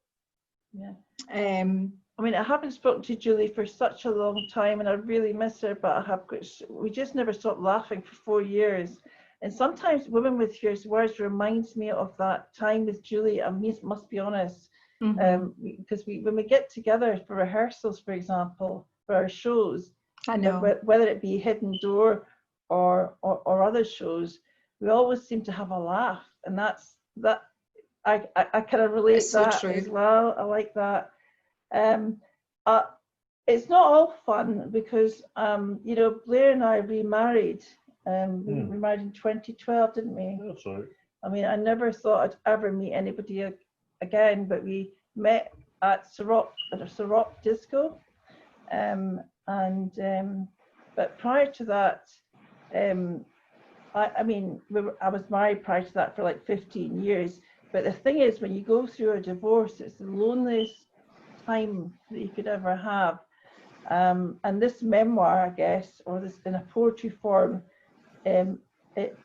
Yeah. I mean, I haven't spoken to Julie for such a long time, and I really miss her. But we just never stopped laughing for 4 years. And sometimes Women with Fierce Words reminds me of that time with Julie. I must be honest, because when we get together for rehearsals, for example, for our shows, I know, whether it be Hidden Door or other shows, we always seem to have a laugh, and that. I kind of relate so that true. as well. I like that. It's not all fun, because Blair and I remarried. We remarried in 2012, didn't we? That's right. I mean, I never thought I'd ever meet anybody again, but we met at a Sorop disco, but prior to that, I was married prior to that for like 15 years. But the thing is, when you go through a divorce, it's the loneliest time that you could ever have. And this memoir, I guess, or this in a poetry form, it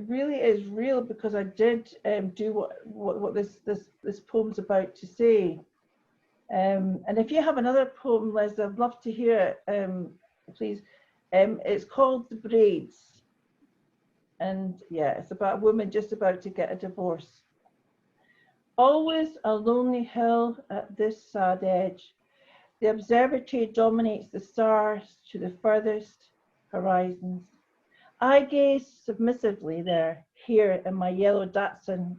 really is real, because I did do what this poem's about to say. And if you have another poem, Lesley, I'd love to hear it, please. It's called The Braids. And yeah, it's about a woman just about to get a divorce. Always a lonely hill at this sad edge. The observatory dominates the stars to the furthest horizons. I gaze submissively there, here in my yellow Datsun.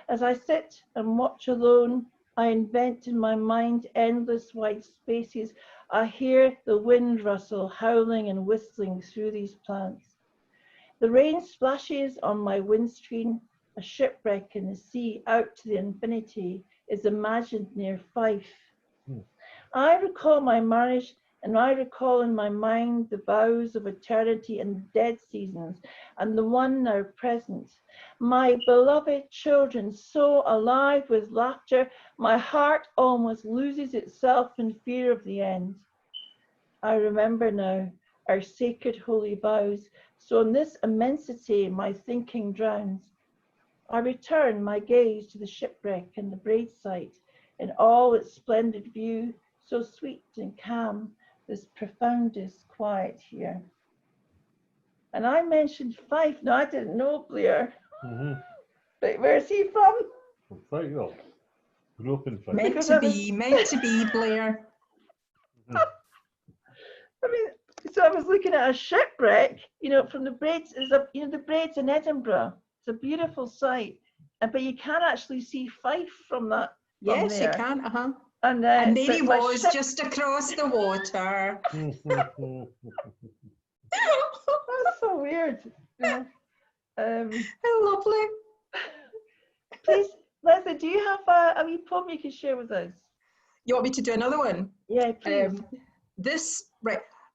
As I sit and watch alone, I invent in my mind endless wide spaces. I hear the wind rustle, howling and whistling through these plants. The rain splashes on my windscreen. A shipwreck in the sea out to the infinity is imagined near Fife. I recall my marriage, and I recall in my mind the vows of eternity and dead seasons, and the one now present. My beloved children, so alive with laughter, my heart almost loses itself in fear of the end. I remember now our sacred holy vows, so in this immensity my thinking drowns. I return my gaze to the shipwreck and the braid site in all its splendid view, so sweet and calm, this profoundest quiet here. And I mentioned Fife. No, I didn't know Blair. But where's he from? Fife, no. Grew up in Fife. Meant to be, Blair. I mean, so I was looking at a shipwreck, from the braids. The braids in Edinburgh. It's a beautiful sight, but you can actually see Fife from that. Yes, you can. And there he was, just across the water. That's so weird. Lovely. Please, Lesley, do you have a wee poem you can share with us? You want me to do another one? Yeah, please.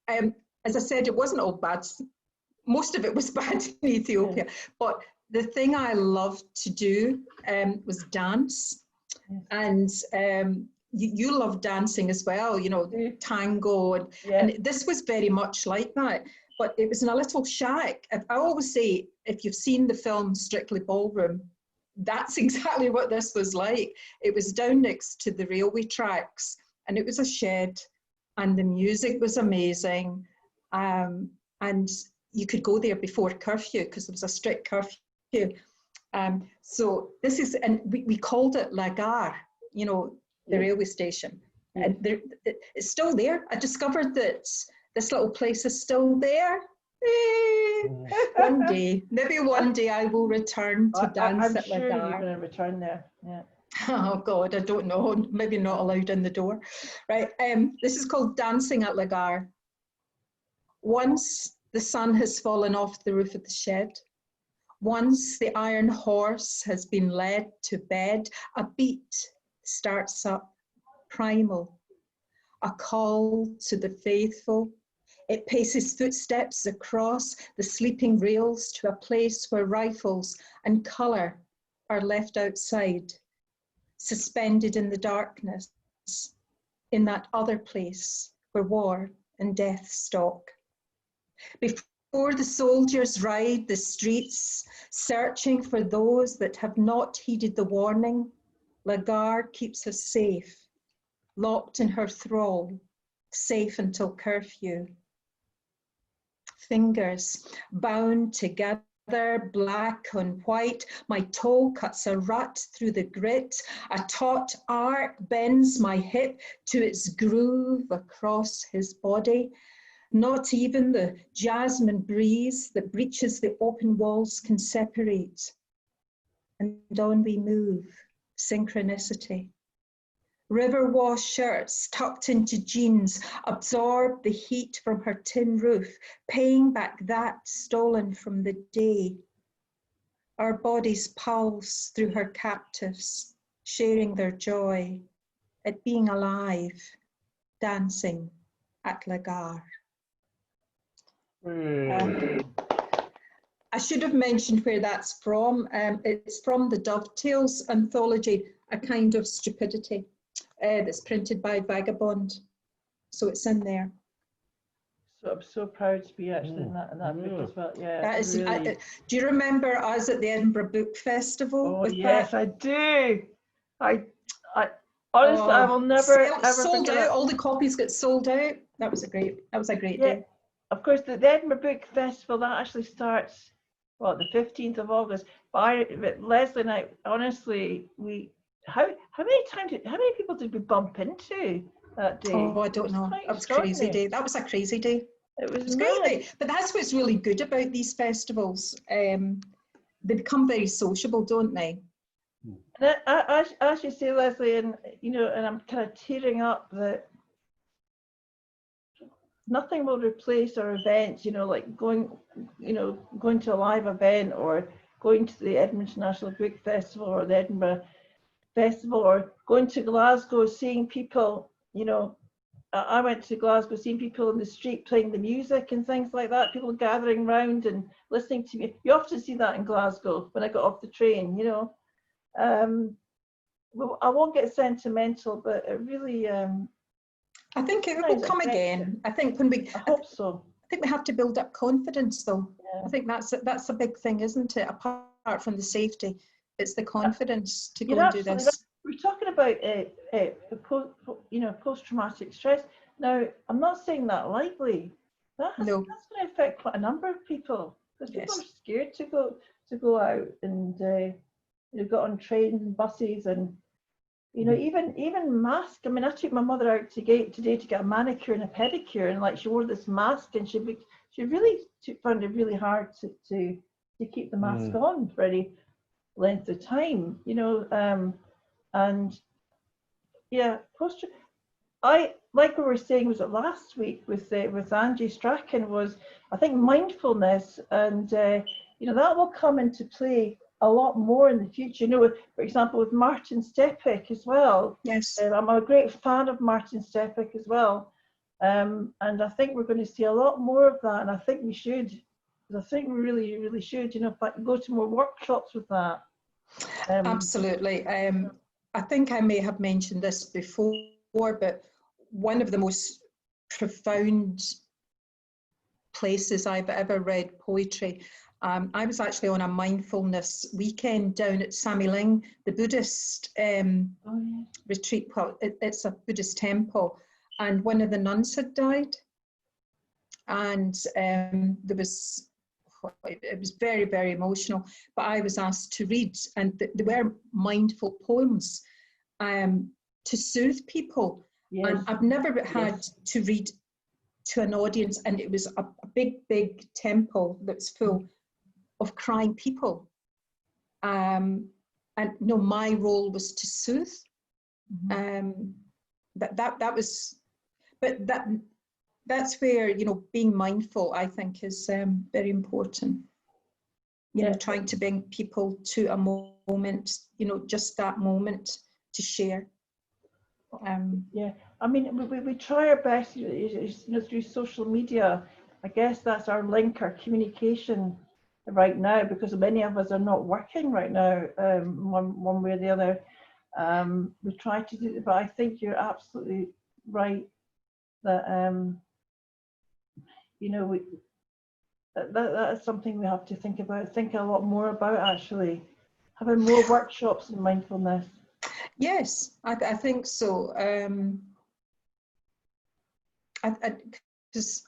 As I said, it wasn't all bad. Most of it was bad in Ethiopia, but the thing I loved to do was dance. And you love dancing as well, tango. And this was very much like that. But it was in a little shack. I always say, if you've seen the film Strictly Ballroom, that's exactly what this was like. It was down next to the railway tracks, and it was a shed, and the music was amazing. And you could go there before curfew, because there was a strict curfew. So this is, and we called it La Gare, the railway station. And it's still there. I discovered that this little place is still there. Maybe one day I will return to dance at La Gare. I'm sure you're going to return there. Yeah. Oh God, I don't know. Maybe not allowed in the door. Right. This is called Dancing at La Gare. Once the sun has fallen off the roof of the shed, Once the iron horse has been led to bed, a beat starts up, primal, a call to the faithful. It paces footsteps across the sleeping rails to a place where rifles and colour are left outside, suspended in the darkness, in that other place where war and death stalk. Before the soldiers ride the streets, searching for those that have not heeded the warning, Lagarde keeps us safe, locked in her thrall, safe until curfew. Fingers bound together, black on white, my toe cuts a rut through the grit, a taut arc bends my hip to its groove across his body. Not even the jasmine breeze that breaches the open walls can separate. And on we move, synchronicity. River wash shirts tucked into jeans absorb the heat from her tin roof, paying back that stolen from the day. Our bodies pulse through her captives, sharing their joy at being alive, dancing at Lagarde. I should have mentioned where that's from. It's from the Dovetails anthology, A Kind of Stupidity, that's printed by Vagabond. So it's in there. So I'm so proud to be actually in that book as well. Yeah, That is. really. Do you remember us at the Edinburgh Book Festival? Oh yes, I do. I honestly, I will never ever sold forget out. it. All the copies got sold out. That was a great day. Of course, the Edinburgh Book Festival, that actually starts, well, the 15th of August. But Lesley and I, honestly, how many people did we bump into that day? Oh, I don't know. That was a crazy day. That was a crazy day. It was great day. But that's what's really good about these festivals. They become very sociable, don't they? And as you say, Lesley, and and I'm kind of tearing up that nothing will replace our events, like going to a live event or going to the Edinburgh International Book Festival or the Edinburgh Festival or going to Glasgow, seeing people, I went to Glasgow, seeing people in the street playing the music and things like that, people gathering round and listening to me. You often see that in Glasgow when I got off the train, Well, I won't get sentimental, but it really... I think it will come again. I think when we... I hope so. I think we have to build up confidence, though. Yeah. I think that's a big thing, isn't it? Apart from the safety, it's the confidence to go and do this. Right. We're talking about post-traumatic stress. Now, I'm not saying that lightly. That's going to affect quite a number of people because people are scared to go out and get on trains and buses and even mask. I mean, I took my mother out today to get a manicure and a pedicure, and she wore this mask, and she really found it really hard to keep the mask on for any length of time, and yeah, I like we were saying, was it last week with Angie Strachan, was I think mindfulness, and that will come into play a lot more in the future. For example, with Martin Stepik as well. Yes. I'm a great fan of Martin Stepik as well. And I think we're going to see a lot more of that. And I think we should. I think we really, really should. If I can go to more workshops with that. Absolutely. I think I may have mentioned this before, but one of the most profound places I've ever read poetry, I was actually on a mindfulness weekend down at Samiling, the Buddhist retreat. Well, it's a Buddhist temple, and one of the nuns had died, and it was very, very emotional. But I was asked to read, and there were mindful poems to soothe people. Yes. And I've never had to read to an audience, and it was a big, big temple that's full of crying people, and my role was to soothe. That was, but that's where being mindful, I think, is very important. you know, trying to bring people to a moment, you know, just that moment to share. Yeah, I mean, we try our best, you know, through social media. I guess that's our link, our communication right now, because many of us are not working right now, one way or the other. We try to do it, but I think you're absolutely right that, you know, that is something we have to think about, think a lot more about, actually. Having more workshops in mindfulness. Yes, I think so. Because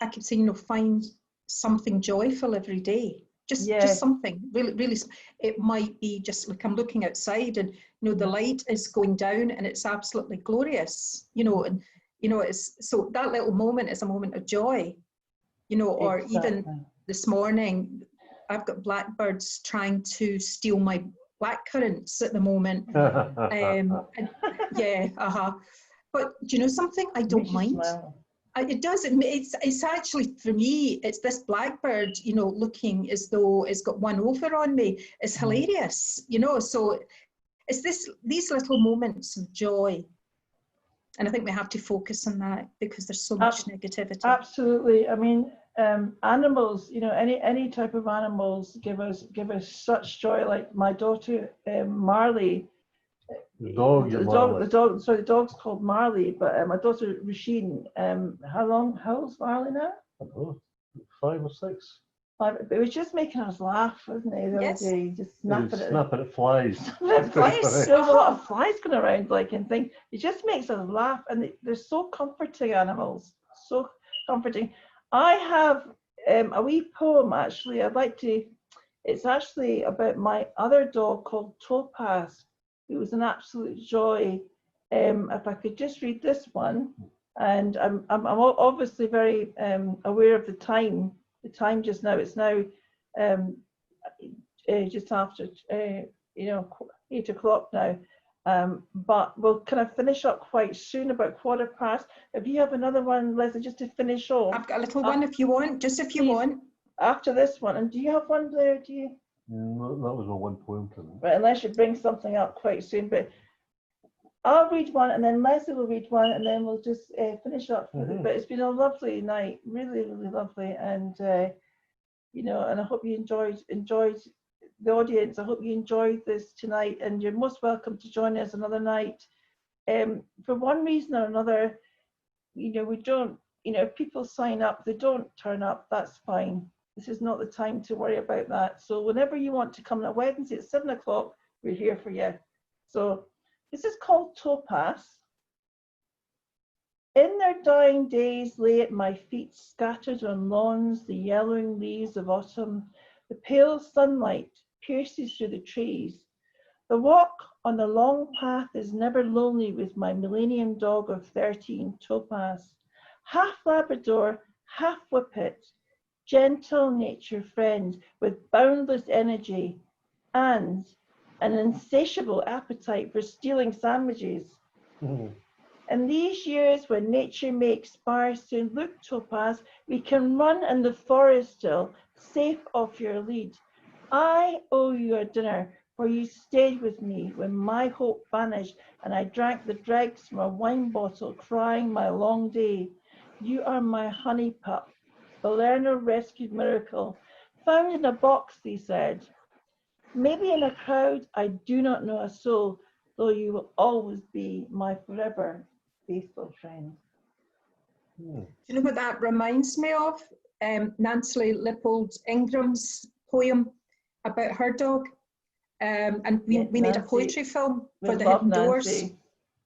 I could say, you know, find something joyful every day. Just something really. It might be just like I'm looking outside, and you know the light is going down, and it's absolutely glorious. You know, and you know it's so that little moment is a moment of joy. You know, or even this morning, I've got blackbirds trying to steal my blackcurrants at the moment. Yeah, But do you know something? I don't mind. It does. It's actually, for me, it's this blackbird, you know, looking as though it's got one over on me. It's hilarious, you know. So it's these little moments of joy. And I think we have to focus on that because there's so much negativity. Absolutely. I mean, animals, you know, any type of animals give us such joy. Like my daughter Marley, the dog's called Marley, but my daughter Rasheen, how old's Marley now? I don't know, 5 or 6. But it was just making us laugh, wasn't it, the other day? Just snapping at flies. There's a lot of flies going around, like, and things. It just makes us laugh, and they're so comforting, animals. So comforting. I have a wee poem, actually. It's actually about my other dog called Topaz. It was an absolute joy. If I could just read this one, and I'm obviously very aware of the time. The time just now. It's now just after 8 o'clock now. But we'll kind of finish up quite soon, about 15:15. If you have another one, Lesley, just to finish off. I've got a little one if you want, just if you want. After this one, and do you have one, Blair? Do you? No, that was my one poem. Right, unless you bring something up quite soon, but I'll read one, and then Lesley will read one, and then we'll just finish up. But it's been a lovely night, really, really lovely, and you know, and I hope you enjoyed the audience. I hope you enjoyed this tonight, and you're most welcome to join us another night. For one reason or another, you know, we don't, you know, if people sign up, they don't turn up, that's fine. This is not the time to worry about that. So whenever you want to come on Wednesday at 7 o'clock, we're here for you. So this is called Topaz. In their dying days lay at my feet, scattered on lawns, the yellowing leaves of autumn. The pale sunlight pierces through the trees. The walk on the long path is never lonely with my millennium dog of 13, Topaz. Half Labrador, half Whippet, gentle nature friend with boundless energy and an insatiable appetite for stealing sandwiches. In these years when nature makes sparse soon, look, Topaz, we can run in the forest still, safe off your lead. I owe you a dinner, for you stayed with me when my hope vanished and I drank the dregs from a wine bottle, crying my long day. You are my honey pup, the learner rescued miracle, found in a box, they said. Maybe in a crowd, I do not know a soul, though you will always be my forever faithful friend. Do you know what that reminds me of? Nancy Lippold Ingram's poem about her dog. And we made a poetry film for the Hidden Doors. Do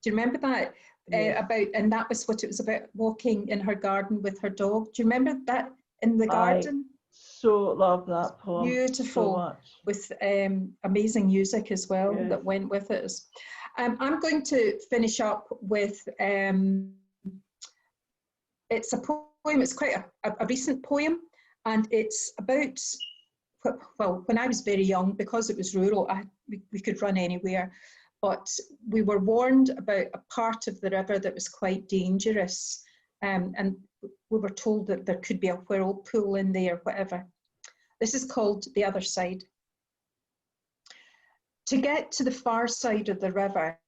you remember that? And that was what it was about, walking in her garden with her dog. Do you remember that in the garden? So love that poem. Beautiful, so with amazing music as well that went with it. I'm going to finish up with, it's a poem, it's quite a recent poem, and it's about, well, when I was very young, because it was rural, we could run anywhere, but we were warned about a part of the river that was quite dangerous, and we were told that there could be a whirlpool in there, whatever. This is called the other side. To get to the far side of the river,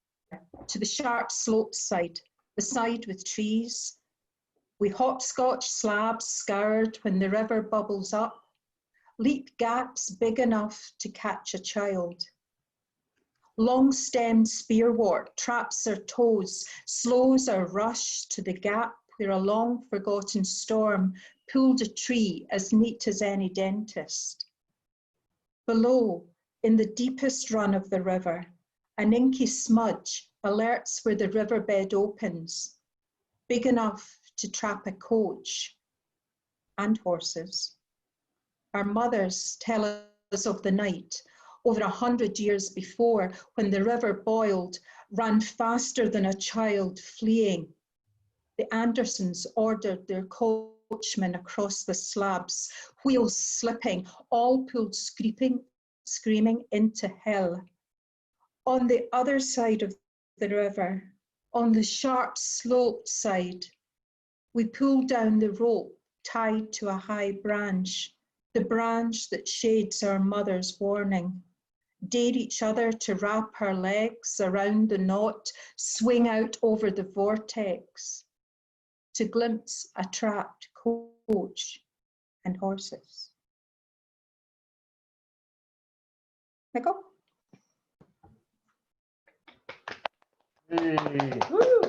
to the sharp sloped side, the side with trees, we hopscotch slabs scoured when the river bubbles up, leap gaps big enough to catch a child. Long-stemmed spearwort traps our toes, slows our rush to the gap where a long-forgotten storm pulled a tree as neat as any dentist. Below, in the deepest run of the river, an inky smudge alerts where the riverbed opens, big enough to trap a coach and horses. Our mothers tell us of the night over 100 years before, when the river boiled, ran faster than a child fleeing. The Andersons ordered their coachmen across the slabs, wheels slipping, all pulled screaming into hell. On the other side of the river, on the sharp sloped side, we pulled down the rope tied to a high branch, the branch that shades our mother's warning. Dare each other to wrap our legs around the knot, swing out over the vortex, to glimpse a trapped coach and horses. Michael? Hey. Woo!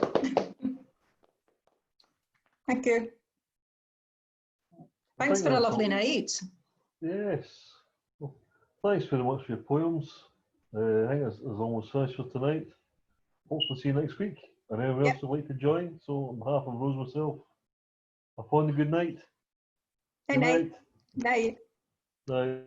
Thank you. Thanks for a lovely night. Yes. Well, thanks very much for your poems. I think it's almost finished for tonight. Hopefully see you next week. And anyone else would like to join. So on behalf of Rose myself, upon the good night. Night. Night. Night.